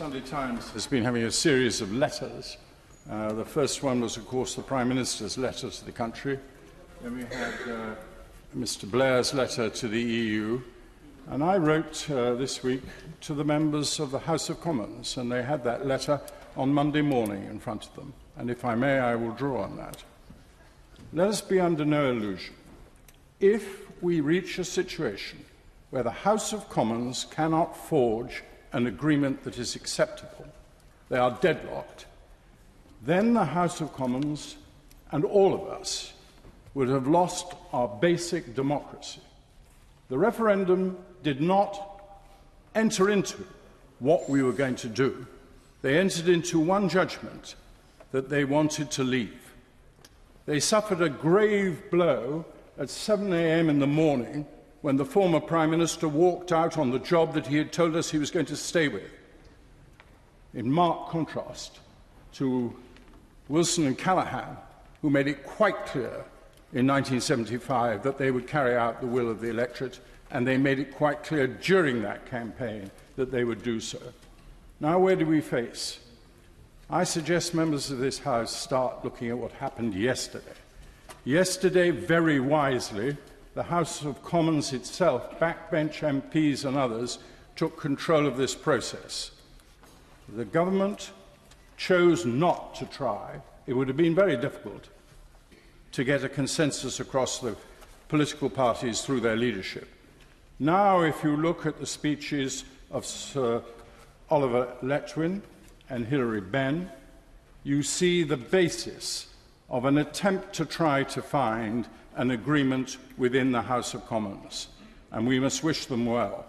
Sunday Times has been having a series of letters. The first one was, of course, the Prime Minister's letter to the country. Then we had Mr. Blair's letter to the EU. And I wrote this week to the members of the House of Commons, and they had that letter on Monday morning in front of them. And if I may, I will draw on that. Let us be under no illusion. If we reach a situation where the House of Commons cannot forge an agreement that is acceptable, they are deadlocked, then the House of Commons and all of us would have lost our basic democracy. The referendum did not enter into what we were going to do. They entered into one judgment, that they wanted to leave. They suffered a grave blow at 7 a.m. in the morning when the former Prime Minister walked out on the job that he had told us he was going to stay with, in marked contrast to Wilson and Callaghan, who made it quite clear in 1975 that they would carry out the will of the electorate, and they made it quite clear during that campaign that they would do so. Now, where do we face? I suggest members of this House start looking at what happened yesterday. Yesterday, very wisely, the House of Commons itself, backbench MPs and others, took control of this process. The government chose not to try. It would have been very difficult to get a consensus across the political parties through their leadership. Now, if you look at the speeches of Sir Oliver Letwin and Hilary Benn, you see the basis of an attempt to try to find an agreement within the House of Commons, and we must wish them well.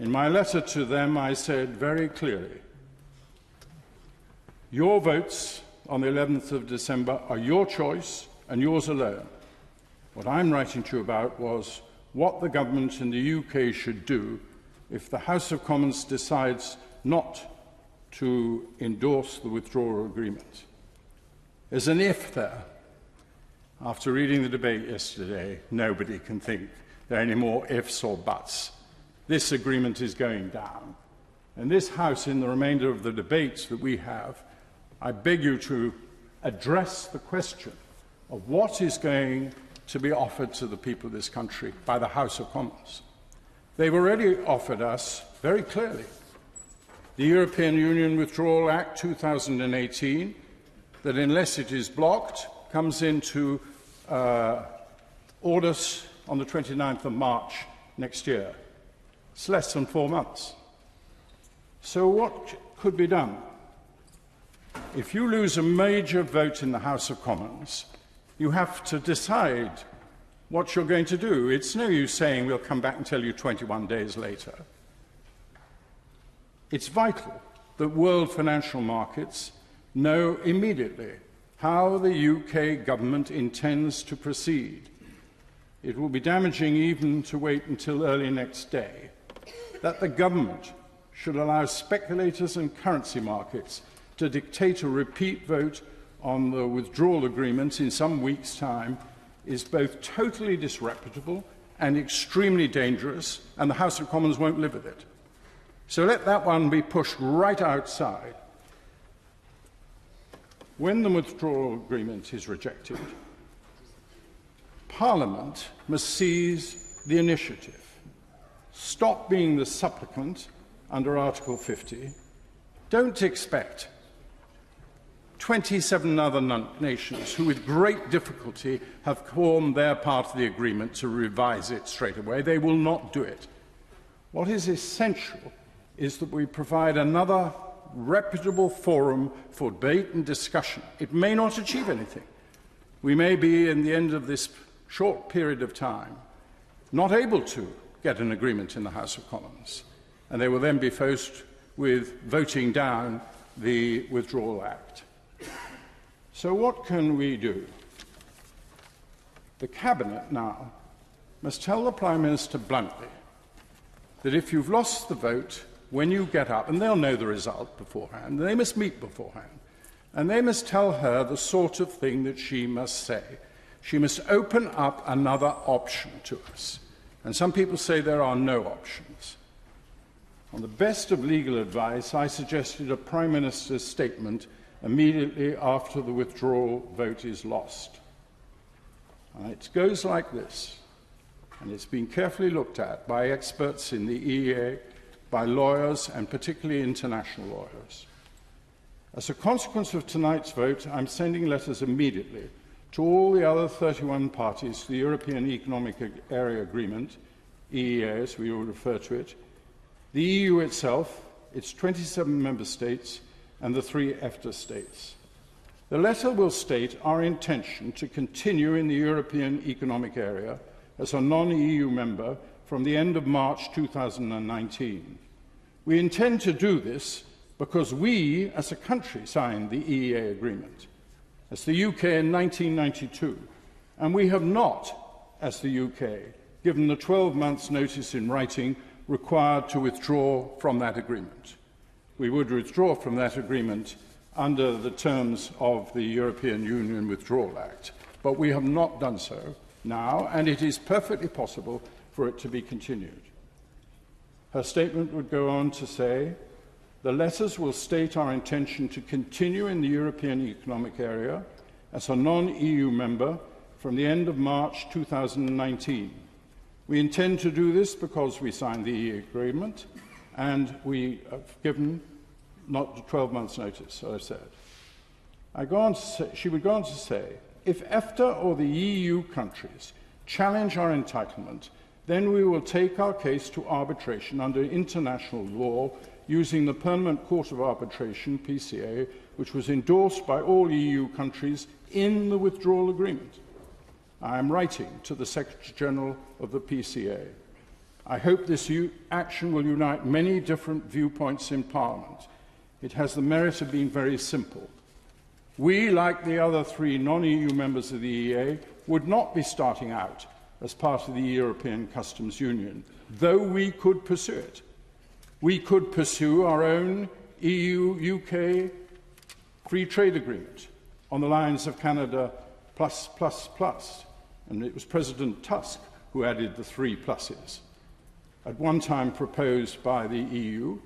In my letter to them, I said very clearly, your votes on the 11th of December are your choice and yours alone. What I'm writing to you about was what the government in the UK should do if the House of Commons decides not to endorse the withdrawal agreement. There's an if there. After reading the debate yesterday, nobody can think there are any more ifs or buts. This agreement is going down. And this House, in the remainder of the debates that we have, I beg you to address the question of what is going to be offered to the people of this country by the House of Commons. They've already offered us, very clearly, the European Union Withdrawal Act 2018, that unless it is blocked, comes into orders on the 29th of March next year. It's less than 4 months. So what could be done? If you lose a major vote in the House of Commons, you have to decide what you're going to do. It's no use saying we'll come back and tell you 21 days later. It's vital that world financial markets know immediately how the UK government intends to proceed. It will be damaging even to wait until early next day that the government should allow speculators and currency markets to dictate a repeat vote on the withdrawal agreement in some weeks' time is both totally disreputable and extremely dangerous, and the House of Commons won't live with it. So let that one be pushed right outside. When the withdrawal agreement is rejected, Parliament must seize the initiative. Stop being the supplicant under Article 50. Don't expect 27 other nations who with great difficulty have formed their part of the agreement to revise it straight away. They will not do it. What is essential is that we provide another reputable forum for debate and discussion. It may not achieve anything. We may be, in the end of this short period of time, not able to get an agreement in the House of Commons, and they will then be faced with voting down the Withdrawal Act. So what can we do? The Cabinet now must tell the Prime Minister bluntly that if you've lost the vote, when you get up, and they'll know the result beforehand, they must meet beforehand, and they must tell her the sort of thing that she must say. She must open up another option to us. And some people say there are no options. On the best of legal advice, I suggested a Prime Minister's statement immediately after the withdrawal vote is lost. It goes like this, and it's been carefully looked at by experts in the EEA, by lawyers, and particularly international lawyers. As a consequence of tonight's vote, I'm sending letters immediately to all the other 31 parties to the European Economic Area Agreement, EEA as we will refer to it, the EU itself, its 27 member states, and the 3 EFTA states. The letter will state our intention to continue in the European Economic Area as a non-EU member from the end of March 2019. We intend to do this because we, as a country, signed the EEA agreement, as the UK in 1992, and we have not, as the UK, given the 12 months' notice in writing required to withdraw from that agreement. We would withdraw from that agreement under the terms of the European Union Withdrawal Act, but we have not done so now, and it is perfectly possible for it to be continued. Her statement would go on to say, the letters will state our intention to continue in the European Economic Area as a non-EU member from the end of March 2019. We intend to do this because we signed the EEA agreement and we have given not 12 months' notice, as I said. She would go on to say, if EFTA or the EU countries challenge our entitlement, then we will take our case to arbitration under international law using the Permanent Court of Arbitration, PCA, which was endorsed by all EU countries in the withdrawal agreement. I am writing to the Secretary-General of the PCA. I hope this action will unite many different viewpoints in Parliament. It has the merit of being very simple. We, like the other 3 non-EU members of the EEA, would not be starting out as part of the European Customs Union, though we could pursue it. We could pursue our own EU-UK free trade agreement on the lines of Canada plus, plus, plus. And it was President Tusk who added the 3 pluses, at one time proposed by the EU,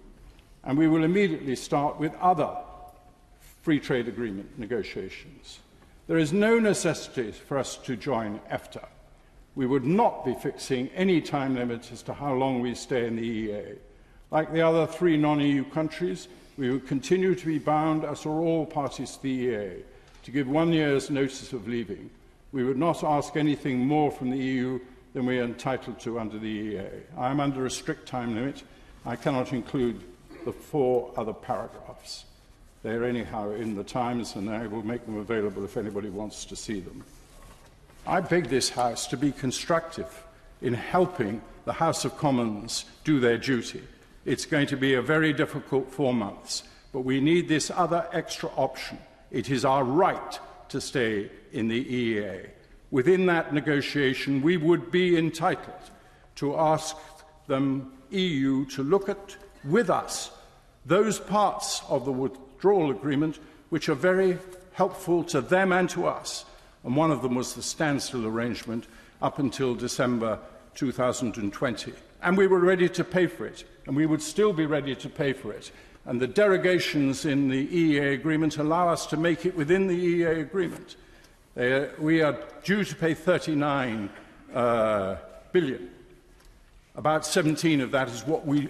and we will immediately start with other free trade agreement negotiations. There is no necessity for us to join EFTA. We would not be fixing any time limit as to how long we stay in the EEA. Like the other 3 non-EU countries, we would continue to be bound, as are all parties to the EEA, to give 1 year's notice of leaving. We would not ask anything more from the EU than we are entitled to under the EEA. I am under a strict time limit. I cannot include the 4 other paragraphs. They are anyhow in the Times, and I will make them available if anybody wants to see them. I beg this House to be constructive in helping the House of Commons do their duty. It's going to be a very difficult 4 months, but we need this other extra option. It is our right to stay in the EEA. Within that negotiation, we would be entitled to ask the EU to look at, with us, those parts of the withdrawal agreement which are very helpful to them and to us. And one of them was the standstill arrangement up until December 2020. And we were ready to pay for it, and we would still be ready to pay for it. And the derogations in the EEA agreement allow us to make it within the EEA agreement. We are due to pay $39 billion. About 17 of that is what we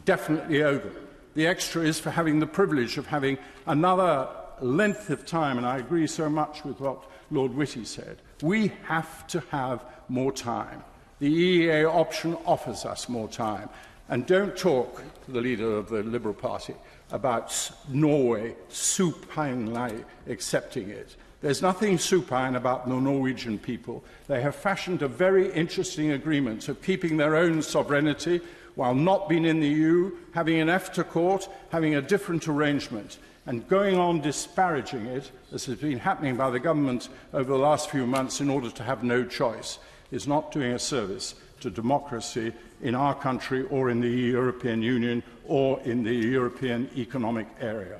definitely owe them. The extra is for having the privilege of having another length of time, and I agree so much with what Lord Whitty said. We have to have more time. The EEA option offers us more time. And don't talk to the leader of the Liberal Party about Norway supinely accepting it. There's nothing supine about the Norwegian people. They have fashioned a very interesting agreement of keeping their own sovereignty while not being in the EU, having an EFTA court, having a different arrangement, and going on disparaging it, as has been happening by the government over the last few months in order to have no choice, is not doing a service to democracy in our country or in the European Union or in the European Economic Area.